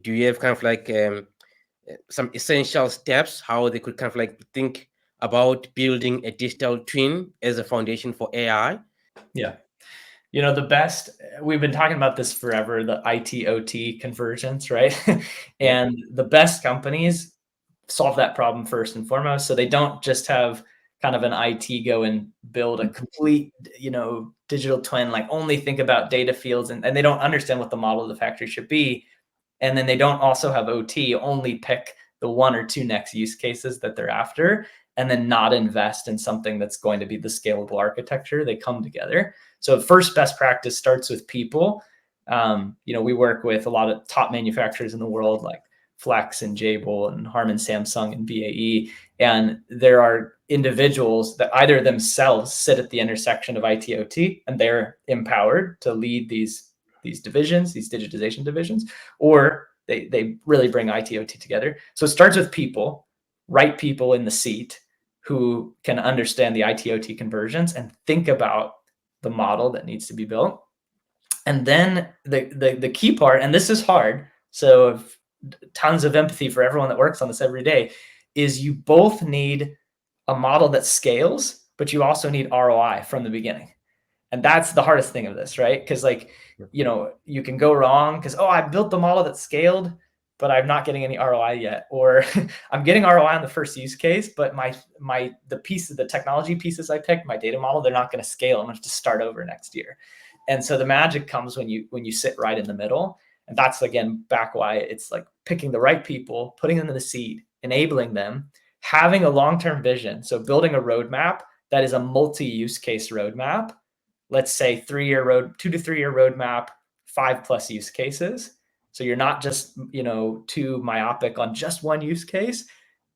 Do you have kind of like some essential steps how they could kind of like think about building a digital twin as a foundation for AI? Yeah. The best, we've been talking about this forever, the IT OT convergence, right? Yeah. And the best companies solve that problem first and foremost. So they don't just have kind of an IT go and build a complete, digital twin, like only think about data fields, and they don't understand what the model of the factory should be. And then they don't also have OT, only pick the one or two next use cases that they're after, and then not invest in something that's going to be the scalable architecture. They come together. So first best practice starts with people. We work with a lot of top manufacturers in the world, like Flex and Jabil and Harman Samsung and BAE. And there are individuals that either themselves sit at the intersection of IT OT, and they're empowered to lead these divisions, these digitization divisions, or they really bring IT OT together. So it starts with people, right people in the seat who can understand the IT OT conversions and think about the model that needs to be built. And then the key part, and this is hard, so tons of empathy for everyone that works on this every day, is you both need a model that scales, but you also need ROI from the beginning. And that's the hardest thing of this, right? Because you can go wrong because, I built the model that scaled, but I'm not getting any ROI yet. Or I'm getting ROI on the first use case, but the technology pieces I picked, my data model, they're not going to scale. I'm going to have to start over next year. And so the magic comes when you sit right in the middle. And that's, again, back why it's like picking the right people, putting them in the seat, enabling them, having a long-term vision. So building a roadmap that is a multi-use case roadmap. Let's say 2 to 3 year roadmap, 5+ use cases. So you're not just, too myopic on just one use case,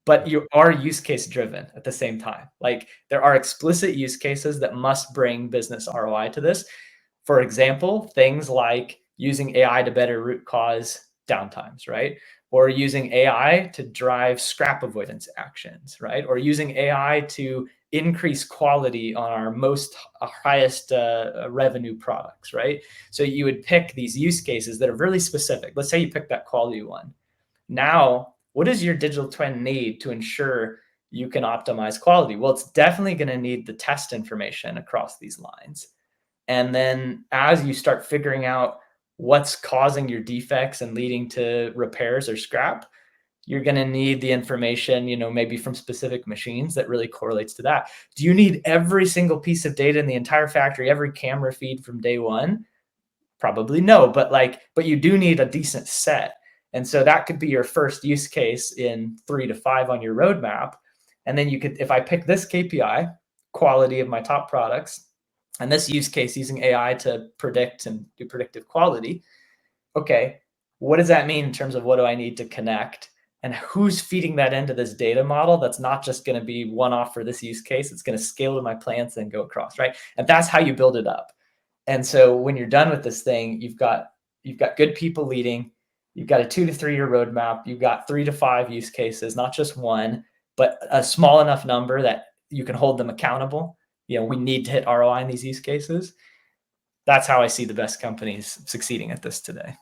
but you are use case driven at the same time. Like there are explicit use cases that must bring business ROI to this. For example, things like using AI to better root cause downtimes, right? Or using AI to drive scrap avoidance actions, right? Or using AI to increase quality on our highest revenue products, right? So you would pick these use cases that are really specific. Let's say you pick that quality one. Now, what does your digital twin need to ensure you can optimize quality? Well, it's definitely going to need the test information across these lines. And then as you start figuring out what's causing your defects and leading to repairs or scrap, you're going to need the information, maybe from specific machines that really correlates to that. Do you need every single piece of data in the entire factory, every camera feed from day one? Probably no, but you do need a decent set. And so that could be your first use case in 3 to 5 on your roadmap. And then if I pick this KPI, quality of my top products, and this use case using AI to predict and do predictive quality, okay, what does that mean in terms of what do I need to connect? And who's feeding that into this data model that's not just going to be one-off for this use case, it's going to scale to my plants and go across, right? And that's how you build it up. And so when you're done with this thing, you've got good people leading, you've got a 2 to 3 year roadmap, you've got 3 to 5 use cases, not just one, but a small enough number that you can hold them accountable. We need to hit ROI in these use cases. That's how I see the best companies succeeding at this today.